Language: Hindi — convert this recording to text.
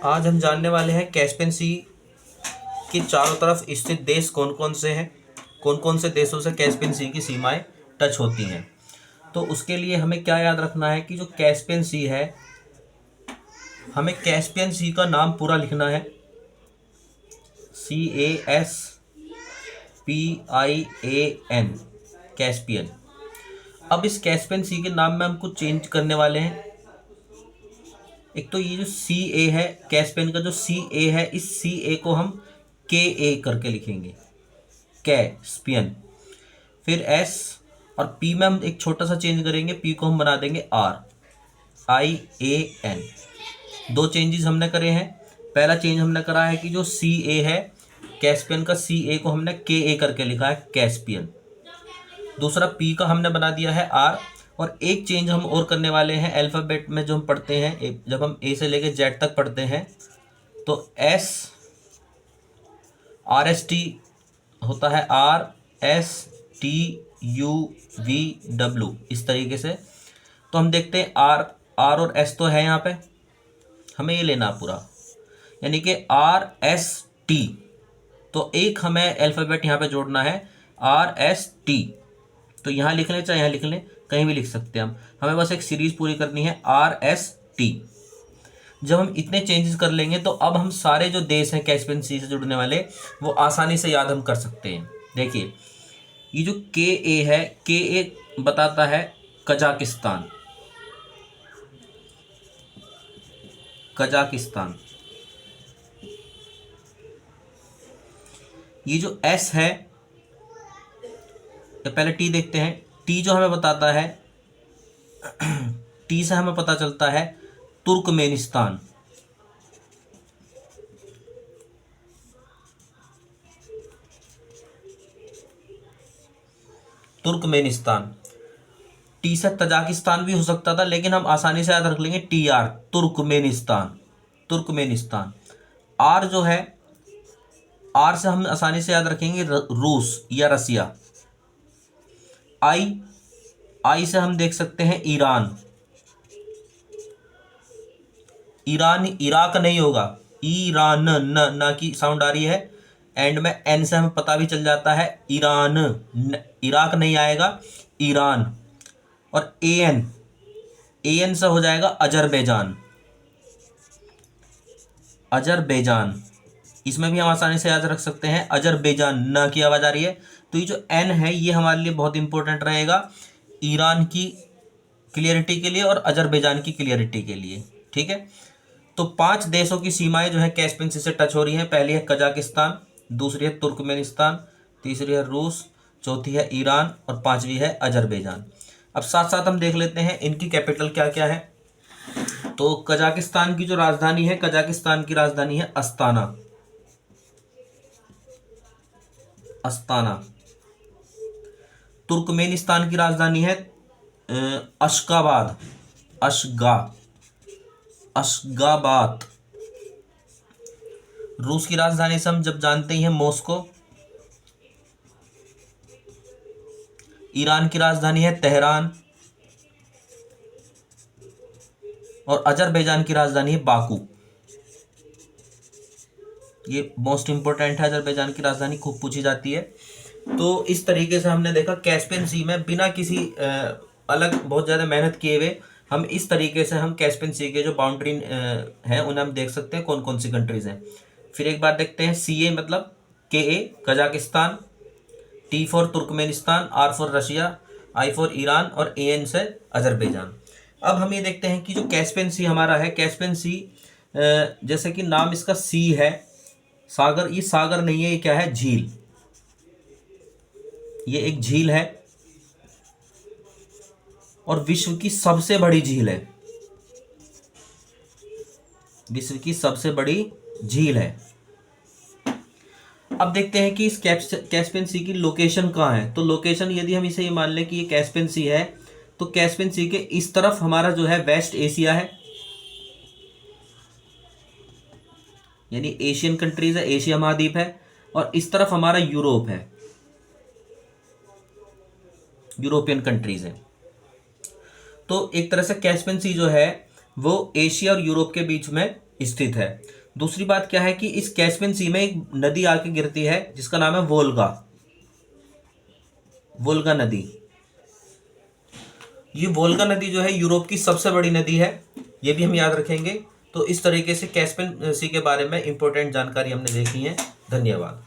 आज हम जानने वाले हैं कैस्पियन सी के चारों तरफ स्थित देश कौन कौन से हैं, कौन कौन से देशों से कैस्पियन सी की सीमाएं टच होती हैं। तो उसके लिए हमें क्या याद रखना है कि जो कैस्पियन सी है, हमें कैस्पियन सी का नाम पूरा लिखना है, CASPIAN, कैस्पियन। अब इस कैस्पियन सी के नाम में हम कुछ चेंज करने वाले हैं। एक तो ये जो CA है, कैस्पियन का जो CA है, इस CA को हम KA करके लिखेंगे, कैस्पियन। फिर S और P में हम एक छोटा सा चेंज करेंगे, P को हम बना देंगे RIAN। दो चेंजेस हमने करे हैं। पहला चेंज हमने करा है कि जो CA है, कैस्पियन का CA को हमने KA करके लिखा है, कैस्पियन। दूसरा P का हमने बना दिया है R। और एक चेंज हम और करने वाले हैं अल्फ़ाबेट में, जो हम पढ़ते हैं जब हम A से लेके Z तक पढ़ते हैं तो RST होता है RSTUVW, इस तरीके से। तो हम देखते हैं R और S तो है यहाँ पे, हमें ये लेना पूरा, यानी कि RST। तो एक हमें अल्फ़ाबेट यहाँ पे जोड़ना है, RST। तो यहाँ लिख लें चाहे यहाँ लिख लें, कहीं भी लिख सकते हैं हम। हमें बस एक सीरीज पूरी करनी है, RST। जब हम इतने चेंजेस कर लेंगे तो अब हम सारे जो देश हैं कैस्पियन सी से जुड़ने वाले, वो आसानी से याद हम कर सकते हैं। देखिए, ये जो KA है, KA बताता है कजाकिस्तान, कजाकिस्तान। ये जो S है, तो पहले T देखते हैं। T जो हमें बताता है, T से हमें पता चलता है तुर्कमेनिस्तान। तुर्कमेनिस्तान। T से तजाकिस्तान भी हो सकता था, लेकिन हम आसानी से याद रख लेंगे TR, तुर्कमेनिस्तान, तुर्कमेनिस्तान। R जो है, R से हम आसानी से याद रखेंगे रूस या रसिया। I से हम देख सकते हैं ईरान। ईरान, इराक नहीं होगा, ईरान, न की साउंड आ रही है। एंड में N से हमें पता भी चल जाता है ईरान, इराक नहीं आएगा, ईरान। और AN से हो जाएगा अजरबैजान, अजरबैजान। इसमें भी हम आसानी से याद रख सकते हैं अजरबैजान, न की आवाज़ आ रही है। तो ये जो N है, ये हमारे लिए बहुत इंपॉर्टेंट रहेगा ईरान की क्लियरिटी के लिए और अजरबैजान की क्लियरिटी के लिए, ठीक है। तो 5 देशों की सीमाएं जो है कैस्पियन सी से टच हो रही हैं। पहली है कजाकिस्तान, दूसरी है तुर्कमेनिस्तान, तीसरी है रूस, चौथी है ईरान और पांचवी है अजरबैजान। अब साथ साथ हम देख लेते हैं इनकी कैपिटल क्या क्या है। तो कजाकिस्तान की जो राजधानी है, कजाकिस्तान की राजधानी है अस्ताना, अस्ताना। तुर्कमेनिस्तान की राजधानी है अशगाबाद, अशगाबाद। रूस की राजधानी से हम जब जानते ही हैं मॉस्को। ईरान की राजधानी है तेहरान और अजरबैजान की राजधानी है बाकू। ये मोस्ट इंपोर्टेंट है, अजरबैजान की राजधानी खूब पूछी जाती है। तो इस तरीके से हमने देखा कैस्पियन सी में बिना किसी अलग बहुत ज़्यादा मेहनत किए हुए, हम इस तरीके से हम कैस्पियन सी के जो बाउंड्री हैं उन्हें हम देख सकते हैं कौन कौन सी कंट्रीज़ हैं। फिर एक बार देखते हैं, CA मतलब KA Kazakhstan, T for Turkmenistan, R for Russia, I for Iran और AN से अजरबैजान। अब हम ये देखते हैं कि जो कैस्पियन सी हमारा है, कैस्पियन सी जैसे कि नाम इसका सी है, सागर, ये सागर नहीं है, ये क्या है, झील। ये एक झील है और विश्व की सबसे बड़ी झील है, विश्व की सबसे बड़ी झील है। अब देखते हैं कि इस कैस्पियन सी की लोकेशन कहाँ है। तो लोकेशन, यदि हम इसे ये मान लें कि ये कैस्पियन सी है, तो कैस्पियन सी के इस तरफ हमारा जो है वेस्ट एशिया है, यानी एशियन कंट्रीज है, एशिया महाद्वीप है। और इस तरफ हमारा यूरोप है, यूरोपियन कंट्रीज है। तो एक तरह से कैस्पियन सी जो है वो एशिया और यूरोप के बीच में स्थित है। दूसरी बात क्या है कि इस कैस्पियन सी में एक नदी आके गिरती है जिसका नाम है वोल्गा, वोल्गा नदी। ये वोल्गा नदी जो है यूरोप की सबसे बड़ी नदी है, ये भी हम याद रखेंगे। तो इस तरीके से कैस्पियन सी के बारे में इंपॉर्टेंट जानकारी हमने देखी है। धन्यवाद।